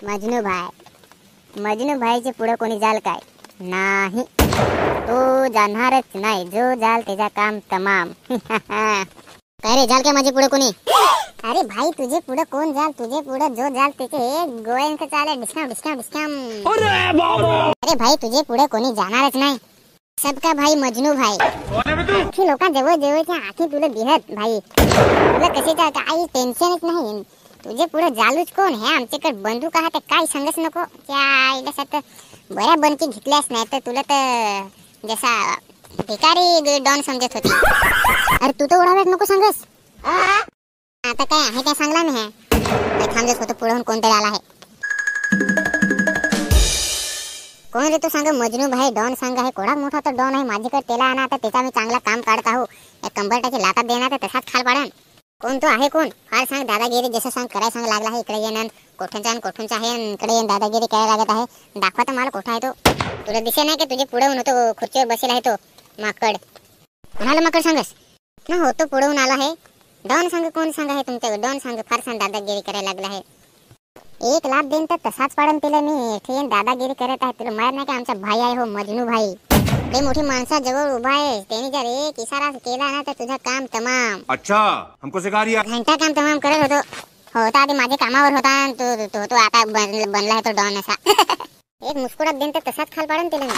मजनू भाईचे पुढे कोणी जाल काय नाही, तो जाणारच नाही. जो जाल त्याचा काम तमाम. काय रे, जाल काय माझे पुढे कोणी? अरे भाई, तुझे पुढे कोण जाल? तुझे पुढे जो जाल त्याचे गोयंक चाले. डिस्काउंट. अरे भाई, तुझे पुढे कोणी जाणारच नाही. सबका भाई मजनू भाई. आखी लोक जवळच्या आखी तुला बिहत भाई. तुला कशाचा काही टेन्शनच नाही. तुझे पुढे जालूच कोण? हे आमच्याकडे बंदूक आहे, काय सांगच नको. त्या बऱ्या बनकी घेतल्यास नाही तर तुला तर जसा भिकारी डॉन समजत होती. अरे तू तर उडाव्यात नको सांगस. आता काय आहे काय सांगला मी. हे थांबत होतो, पुढून कोणतरी आला आहे. कोण रे तू? सांग. मजनू भाई डॉन सांग आहे. कोणा मोठा तर डॉन आहे माझ्याकडे. त्याला आणा आता, त्याचा मी चांगला काम काढत आहो. या कंबरटाची लातात देणार तर तसाच खाल पाडन. कोण तो आहे? कोण? फार सांग दादागिरी जसं सांग कराय सांग लागला आहे. इकडे येणं कोठूनचा आहे, इकडे येऊन दादागिरी करायला लागत आहे. दाखवा तर मला कोठा आहे तो. तुला दिसे नाही का तुझे पुढे होतो खुर्चीवर बसेल आहे तो माकड. कोणाला माकड सांगस ना? होतो पुढे आला आहे. डॉन सांग. कोण सांग आहे तुमच्या? डॉन सांग. फार सांग दादागिरी करायला लागला आहे. 1 लाख देईन तर तसाच पाडन तिला मी. ठेन दादागिरी करत आहे. तुला माहित नाही का आमचा भाई आहे हो मजनू भाई. ते मोठी माणसा जवळ उभा आहे. त्याने जर एक इशारा केला ना तर तुझं काम तमाम. अच्छा, हमको सिखा रिया. घंटा काम तमाम करत होता आधी माझ्या कामावर होता. तो आता बनला आहे तो डॉन असा. एक मुस्कुरात देईन तर तसाच खाल पाडन तिला मी.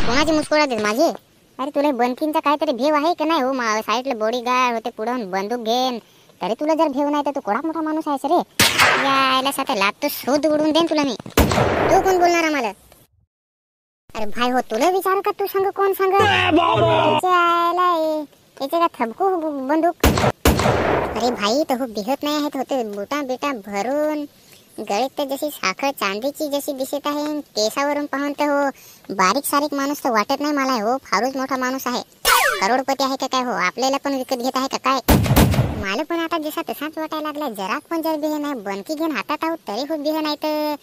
कोणाची मुस्कुरात देत? माझी? अरे तुला बनकींचा काहीतरी भेव आहे का नाही हो? साईडला बॉडी गार्ड होते, पुढून बंदूक घेन. तरी तुला जर भेव नाही तर तू कोणा मोठा माणूस आहेस रे. यायला साथे लात शोध उडून देईन तुला मी. तू कोण बोलणार आम्हाला? अरे भाई हो, तुला विचार का तू सांग. कोण सांग? याचे का थबकू बंदूक? अरे भाई, तो बिहत नाही आहेत होते. बुटा बिटा भरून गळीत तर जशी साखर चांदीची जशी दिसत आहे. केसावरून पाहून तर हो बारीक सारीक माणूस तर वाटत नाही मला हो. फारच मोठा माणूस आहे. करोडपती आहे का काय हो? आपल्याला पण विकत घेत आहे का काय? मला पण आता जसा तसाच वाटायला लागला. जरा पण जर बिहे नाही, बनकी घेऊन हातात आहोत तरी हो बिहे नाही तर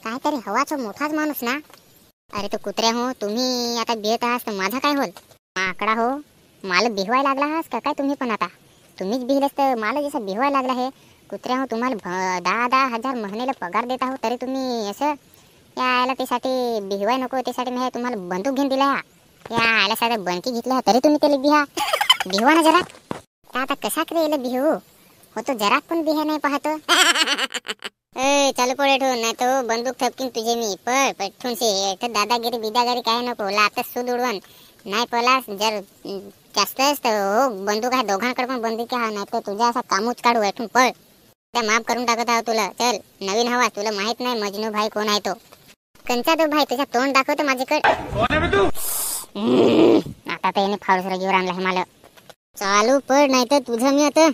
काहीतरी हवाचा मोठाच माणूस ना. अरे तो कुत्र्या हो, तुम्ही आता बिहत आहात तर माझा काय होल? आकडा हो, मला बिहवायला लागला आहात का काय तुम्ही पण? आता तुम्हीच बिहलेस तर मला जसं बिहवायला लागला आहे. कुत्र्या हो, तुम्हाला 10 हजार महिन्याला पगार देत आहो तरी तुम्ही असं यायला त्यासाठी बिहवाय नको. त्यासाठी मी तुम्हाला बंदूक घेऊन दिला. यायला साधं बनकी घेतल्या तरी तुम्ही त्याला बिहवा ना जरा. आता कसा करे बिहू हो? तो जरा पण बिहे नाही पाहतो. चल पळे ठेवून नाही तो बंदूक थपकीन तुझे मी. पठून से दादागिरी बिदागिरी काय नको. लातच सूद उडवण नाही पलास. जर जास्तच तर हो बंदूक आहे दोघांकडे पण बंदूक आहे. नाही तर तुझ्या असा कामूच काढू ऐठून पळ. त्या माफ करून टाकत आहो तुला. चल नवीन हवा. तुला माहित नाही मजनू भाई कोण आहे तो. कंचा तो भाई तुझा तोंड दाखवतो माझ्याकडे. आता तर याने फाळूसरा घेऊन आणला आहे मला. चालू पड नाही तर तुझं मी आता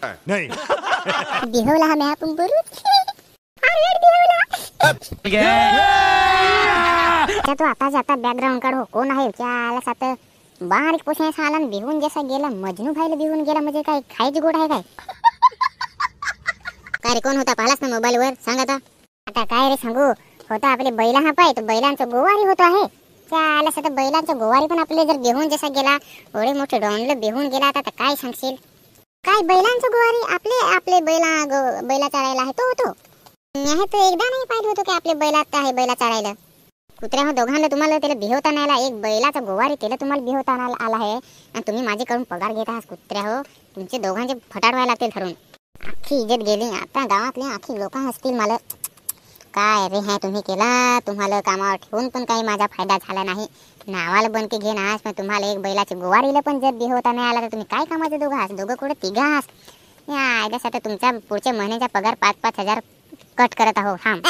बिहवला हा मी आपण बरोबर. तो आता जाता बॅकग्राऊंड काढ हो. कोण आहे? त्याला सात बारीक पोषणाचा आला बिहून जसा गेला. मजनू भाईला बिहून गेला म्हणजे काय खायची गोड आहे काय? काय रे, कोण होता? पाहिलास ना मोबाईल वर? सांग आता. आता काय रे सांगू? होता आपले बैला हा पाय. तो बैलांचं गोवारी होतो आहे. त्याला सात बैलांचं गोवारी पण आपले जर बिहून जसा गेला. एवढे मोठे डॉनला बिहून गेला. आता काय सांगशील? काय बैलांचं गोवारी? आपले बैला चढायला आहे तो होतो. मी तो एकदा नाही पाहिलं होतो की आपले बैलात आहे बैला चढायला. कुत्र्या हो, दोघांना तुम्हाला त्याला बिहवता नाही आला. एक बैलाचा गोवारी त्याला तुम्हाला बिहवता आला आहे आणि तुम्ही माझ्याकडून पगार घेत आहात. कुत्र्या हो, तुमचे दोघांचे फटाड व्हायला लागतील ठरवून. अख्खी इज्जत गेली. आता गावातले आखी लोक हसतील मला. काय रे हे तुम्ही केला? तुम्हाला कामावर ठेवून पण काही माझा फायदा झाला नाही. नावाला बनके घेऊन आहात पण तुम्हाला एक बैलाची गोवारीला पण जर बिहवता नाही आला तर तुम्ही काय कामाचे दोघं आहात? दोघं कुठे तिघा आहात. या तुमचा पुढच्या महिन्याचा पगार 5-5 हजार कट करत आहो. थांब.